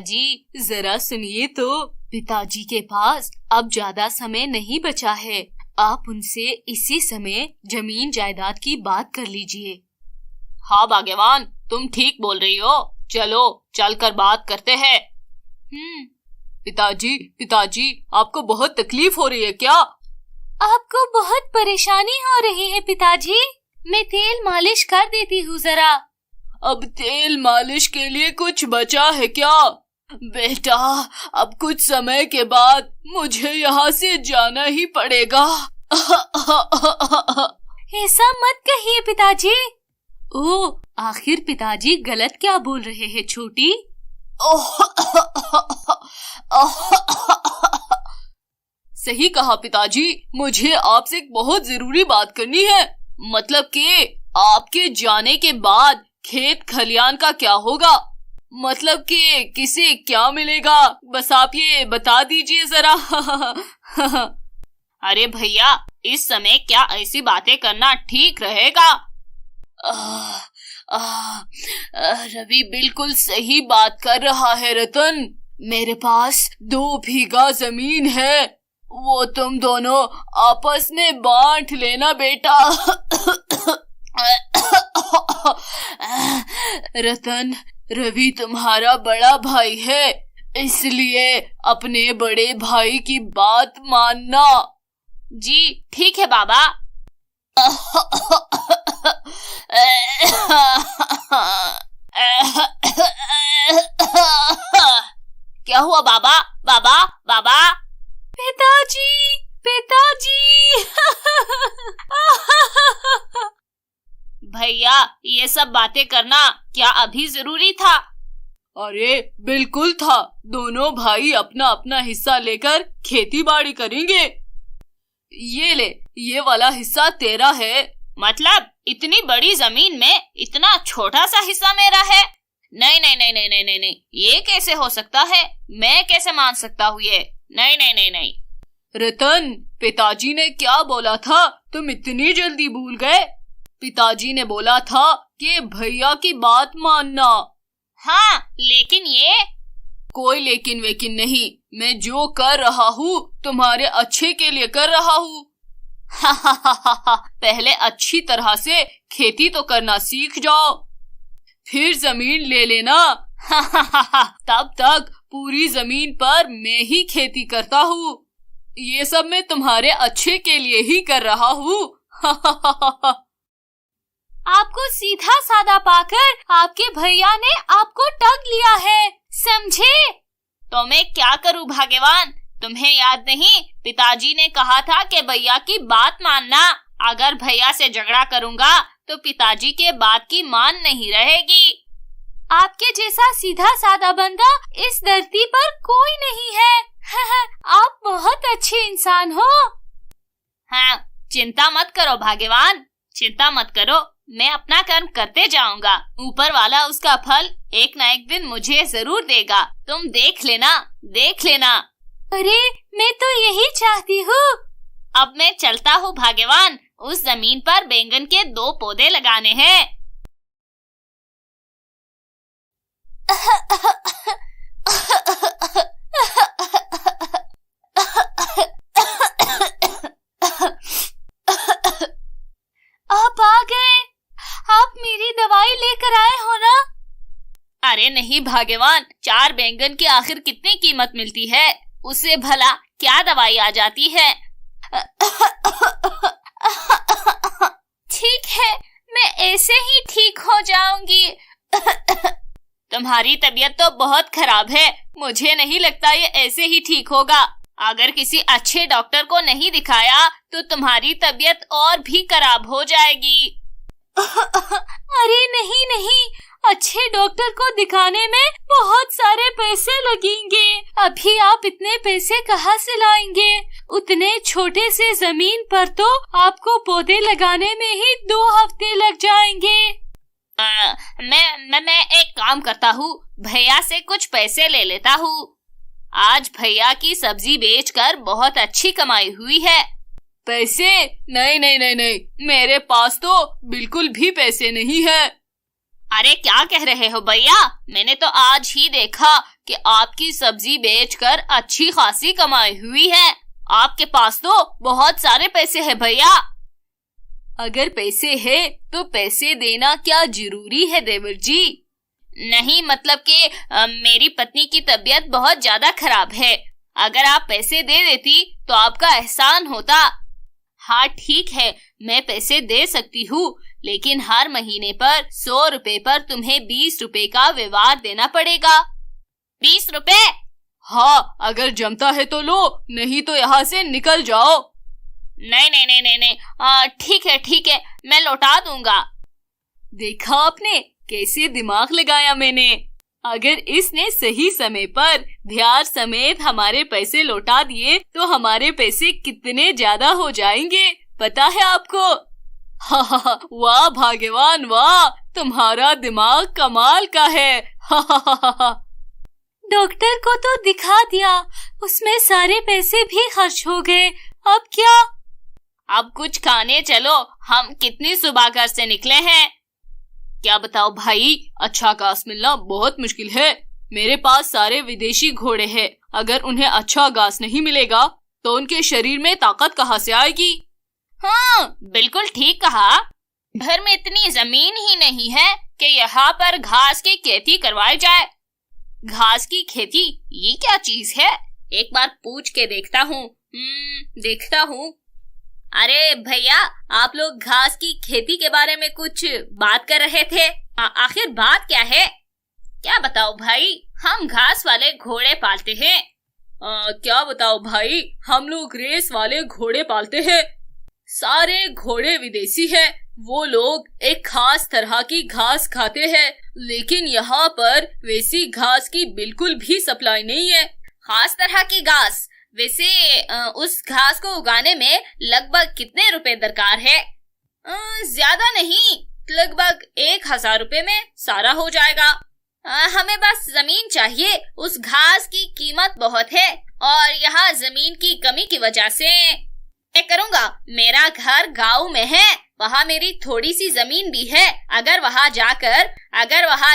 पिताजी जरा सुनिए तो, पिताजी के पास अब ज्यादा समय नहीं बचा है। आप उनसे इसी समय जमीन जायदाद की बात कर लीजिए। हाँ भाग्यवान, तुम ठीक बोल रही हो। चलो चलकर बात करते हैं। पिताजी आपको बहुत तकलीफ हो रही है क्या? आपको बहुत परेशानी हो रही है पिताजी? मैं तेल मालिश कर देती हूँ जरा। अब तेल मालिश के लिए कुछ बचा है क्या? बेटा, अब कुछ समय के बाद मुझे यहाँ से जाना ही पड़ेगा। ऐसा मत कहिए पिताजी। ओह, आखिर पिताजी गलत क्या बोल रहे हैं छोटी? सही कहा पिताजी, मुझे आपसे एक बहुत जरूरी बात करनी है। मतलब कि आपके जाने के बाद खेत खलियान का क्या होगा? मतलब कि किसे क्या मिलेगा? बस आप ये बता दीजिए जरा। अरे भैया, इस समय क्या ऐसी बातें करना ठीक रहेगा? रवि बिल्कुल सही बात कर रहा है रतन। मेरे पास 2 बीघा जमीन है, वो तुम दोनों आपस में बांट लेना बेटा। रतन, रवि तुम्हारा बड़ा भाई है, इसलिए अपने बड़े भाई की बात मानना। जी ठीक है बाबा। क्या हुआ बाबा? बाबा बाबा? पिताजी भैया, ये सब बातें करना क्या अभी जरूरी था? अरे बिल्कुल था। दोनों भाई अपना अपना हिस्सा लेकर खेती बाड़ी करेंगे। ये ले, ये वाला हिस्सा तेरा है। मतलब इतनी बड़ी जमीन में इतना छोटा सा हिस्सा मेरा है? नहीं नहीं नहीं नहीं नहीं नहीं नहीं, ये कैसे हो सकता है? मैं कैसे मान सकता हूँ ये? नहीं नहीं नहीं नहीं। रतन, पिताजी ने क्या बोला था? तुम इतनी जल्दी भूल गए? पिताजी ने बोला था कि भैया की बात मानना। हाँ, लेकिन ये कोई लेकिन वेकिन नहीं। मैं जो कर रहा हूँ तुम्हारे अच्छे के लिए कर रहा हूँ। पहले अच्छी तरह से खेती तो करना सीख जाओ, फिर जमीन ले लेना। तब तक पूरी जमीन पर मैं ही खेती करता हूँ। ये सब मैं तुम्हारे अच्छे के लिए ही कर रहा हूँ। आपको सीधा साधा पाकर आपके भैया ने आपको ठग लिया है, समझे? तो मैं क्या करूँ भाग्यवान? तुम्हें याद नहीं, पिताजी ने कहा था कि भैया की बात मानना। अगर भैया से झगड़ा करूँगा तो पिताजी के बात की मान नहीं रहेगी। आपके जैसा सीधा साधा बंदा इस धरती पर कोई नहीं है। आप बहुत अच्छे इंसान हो। हाँ, चिंता मत करो भाग्यवान, चिंता मत करो। मैं अपना कर्म करते जाऊंगा। ऊपर वाला उसका फल एक ना एक दिन मुझे जरूर देगा। तुम देख लेना, देख लेना। अरे, मैं तो यही चाहती हूँ। अब मैं चलता हूँ भाग्यवान। उस जमीन पर बैंगन के 2 पौधे लगाने हैं। आप आ गए। आप मेरी दवाई लेकर आए हो ना? अरे नहीं भाग्यवान, 4 बैंगन की आखिर कितनी कीमत मिलती है? उससे भला क्या दवाई आ जाती है? ठीक है, मैं ऐसे ही ठीक हो जाऊंगी। तुम्हारी तबीयत तो बहुत खराब है। मुझे नहीं लगता ये ऐसे ही ठीक होगा। अगर किसी अच्छे डॉक्टर को नहीं दिखाया तो तुम्हारी तबीयत और भी खराब हो जाएगी। अरे नहीं नहीं, अच्छे डॉक्टर को दिखाने में बहुत सारे पैसे लगेंगे। अभी आप इतने पैसे कहाँ से लाएंगे? उतने छोटे से जमीन पर तो आपको पौधे लगाने में ही 2 हफ्ते लग जाएंगे। मैं एक काम करता हूँ, भैया से कुछ पैसे ले लेता हूँ। आज भैया की सब्जी बेचकर बहुत अच्छी कमाई हुई है। पैसे? नहीं नहीं नहीं नहीं, मेरे पास तो बिल्कुल भी पैसे नहीं है। अरे क्या कह रहे हो भैया, मैंने तो आज ही देखा कि आपकी सब्जी बेचकर अच्छी खासी कमाई हुई है। आपके पास तो बहुत सारे पैसे हैं भैया। अगर पैसे है तो पैसे देना क्या जरूरी है देवर जी? नहीं, मतलब कि मेरी पत्नी की तबीयत बहुत ज्यादा खराब है। अगर आप पैसे दे देती तो आपका एहसान होता। हाँ ठीक है, मैं पैसे दे सकती हूँ, लेकिन हर महीने पर 100 रुपए पर तुम्हें 20 रुपए का व्यवहार देना पड़ेगा। 20 रुपए? हाँ, अगर जमता है तो लो, नहीं तो यहाँ से निकल जाओ। नहीं नहीं नहीं नहीं नहीं, ठीक है, मैं लौटा दूंगा। देखा आपने कैसे दिमाग लगाया मैंने। अगर इसने सही समय पर ध्यान समेत हमारे पैसे लौटा दिए तो हमारे पैसे कितने ज्यादा हो जाएंगे, पता है आपको? हा, वाह भाग्यवान वाह, तुम्हारा दिमाग कमाल का है। हा। डॉक्टर को तो दिखा दिया, उसमें सारे पैसे भी खर्च हो गए, अब क्या? अब कुछ खाने चलो, हम कितनी सुबह घर से निकले हैं। क्या बताओ भाई, अच्छा घास मिलना बहुत मुश्किल है। मेरे पास सारे विदेशी घोड़े हैं, अगर उन्हें अच्छा घास नहीं मिलेगा तो उनके शरीर में ताकत कहाँ से आएगी? हाँ, बिल्कुल ठीक कहा। घर में इतनी जमीन ही नहीं है कि यहाँ पर घास की खेती करवाई जाए। घास की खेती, ये क्या चीज है? एक बार पूछ के देखता हूँ। अरे भैया, आप लोग घास की खेती के बारे में कुछ बात कर रहे थे, आखिर बात क्या है? क्या बताओ भाई, हम घास वाले घोड़े पालते हैं। क्या बताओ भाई, हम लोग रेस वाले घोड़े पालते हैं। सारे घोड़े विदेशी हैं, वो लोग एक खास तरह की घास खाते हैं, लेकिन यहाँ पर वैसी घास की बिल्कुल भी सप्लाई नहीं है। खास तरह की घास? वैसे उस घास को उगाने में लगभग कितने रुपए दरकार है? ज्यादा नहीं, लगभग 1000 रुपए में सारा हो जाएगा। हमें बस जमीन चाहिए। उस घास की कीमत बहुत है और यहाँ जमीन की कमी की वजह से मैं करूँगा। मेरा घर गांव में है, वहाँ मेरी थोड़ी सी जमीन भी है। अगर वहाँ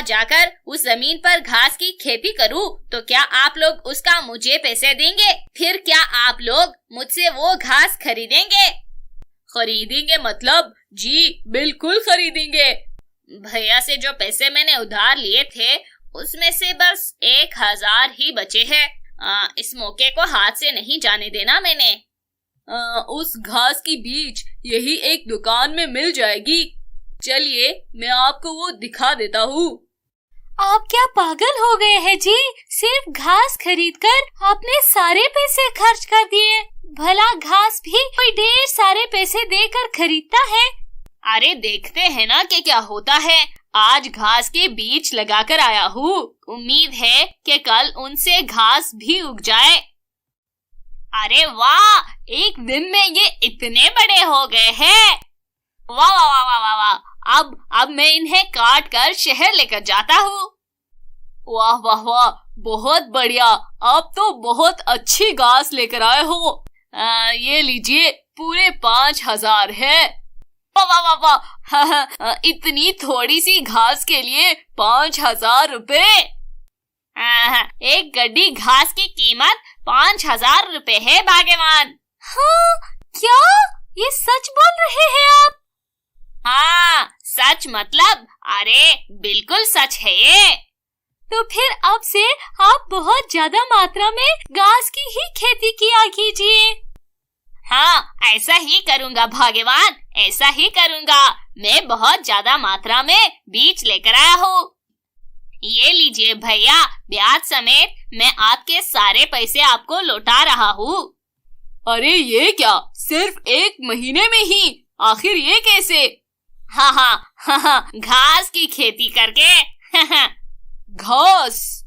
जाकर उस जमीन पर घास की खेती करूँ तो क्या आप लोग उसका मुझे पैसे देंगे? फिर क्या आप लोग मुझसे वो घास खरीदेंगे? खरीदेंगे मतलब? जी बिल्कुल खरीदेंगे। भैया से जो पैसे मैंने उधार लिए थे उसमें से बस 1000 ही बचे हैं। इस मौके को हाथ से नहीं जाने देना मैंने। उस घास की बीज यही एक दुकान में मिल जाएगी, चलिए मैं आपको वो दिखा देता हूँ। आप क्या पागल हो गए हैं जी? सिर्फ घास खरीदकर आपने सारे पैसे खर्च कर दिए। भला घास भी कोई ढेर सारे पैसे देकर खरीदता है? अरे देखते हैं ना कि क्या होता है। आज घास के बीज लगाकर आया हूँ, उम्मीद है कि कल उनसे घास भी उग जाए। अरे वाह, एक दिन में ये इतने बड़े हो गए हैं। वाह वाह वाह वाह वाह, अब मैं इन्हें काट कर शहर लेकर जाता हूँ। वाह वाह वाह, बहुत बढ़िया, अब तो बहुत अच्छी घास लेकर आए हो। ये लीजिए, पूरे 5000 है। वाह वाह वाह वाह, इतनी थोड़ी सी घास के लिए 5000 रुपए। एक गड्डी घास की कीमत 5000 रुपए है भाग्यवान। हाँ, क्या ये सच बोल रहे हैं आप? हाँ सच, मतलब अरे बिल्कुल सच है ये। तो फिर अब से आप बहुत ज्यादा मात्रा में घास की ही खेती किया कीजिए। हाँ, ऐसा ही करूँगा भाग्यवान, ऐसा ही करूँगा। मैं बहुत ज्यादा मात्रा में बीज लेकर आया हूँ। ये लीजिए भैया, ब्याज समेत मैं आपके सारे पैसे आपको लौटा रहा हूँ। अरे ये क्या, सिर्फ 1 महीने में ही? आखिर ये कैसे? हाँ, घास की खेती करके। घास?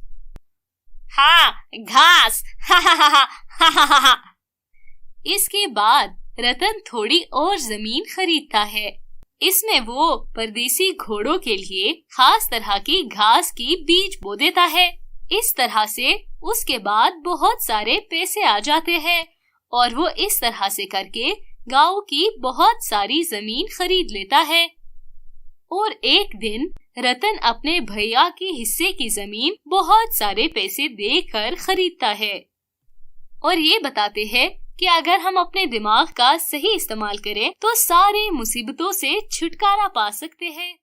हाँ, घास। इसके बाद रतन थोड़ी और जमीन खरीदता है। इसमें वो परदेसी घोड़ों के लिए खास तरह की घास की बीज बो देता है। इस तरह से उसके बाद बहुत सारे पैसे आ जाते हैं और वो इस तरह से करके गांव की बहुत सारी जमीन खरीद लेता है। और एक दिन रतन अपने भैया के हिस्से की जमीन बहुत सारे पैसे देकर खरीदता है। और ये बताते हैं कि अगर हम अपने दिमाग का सही इस्तेमाल करें तो सारी मुसीबतों से छुटकारा पा सकते हैं।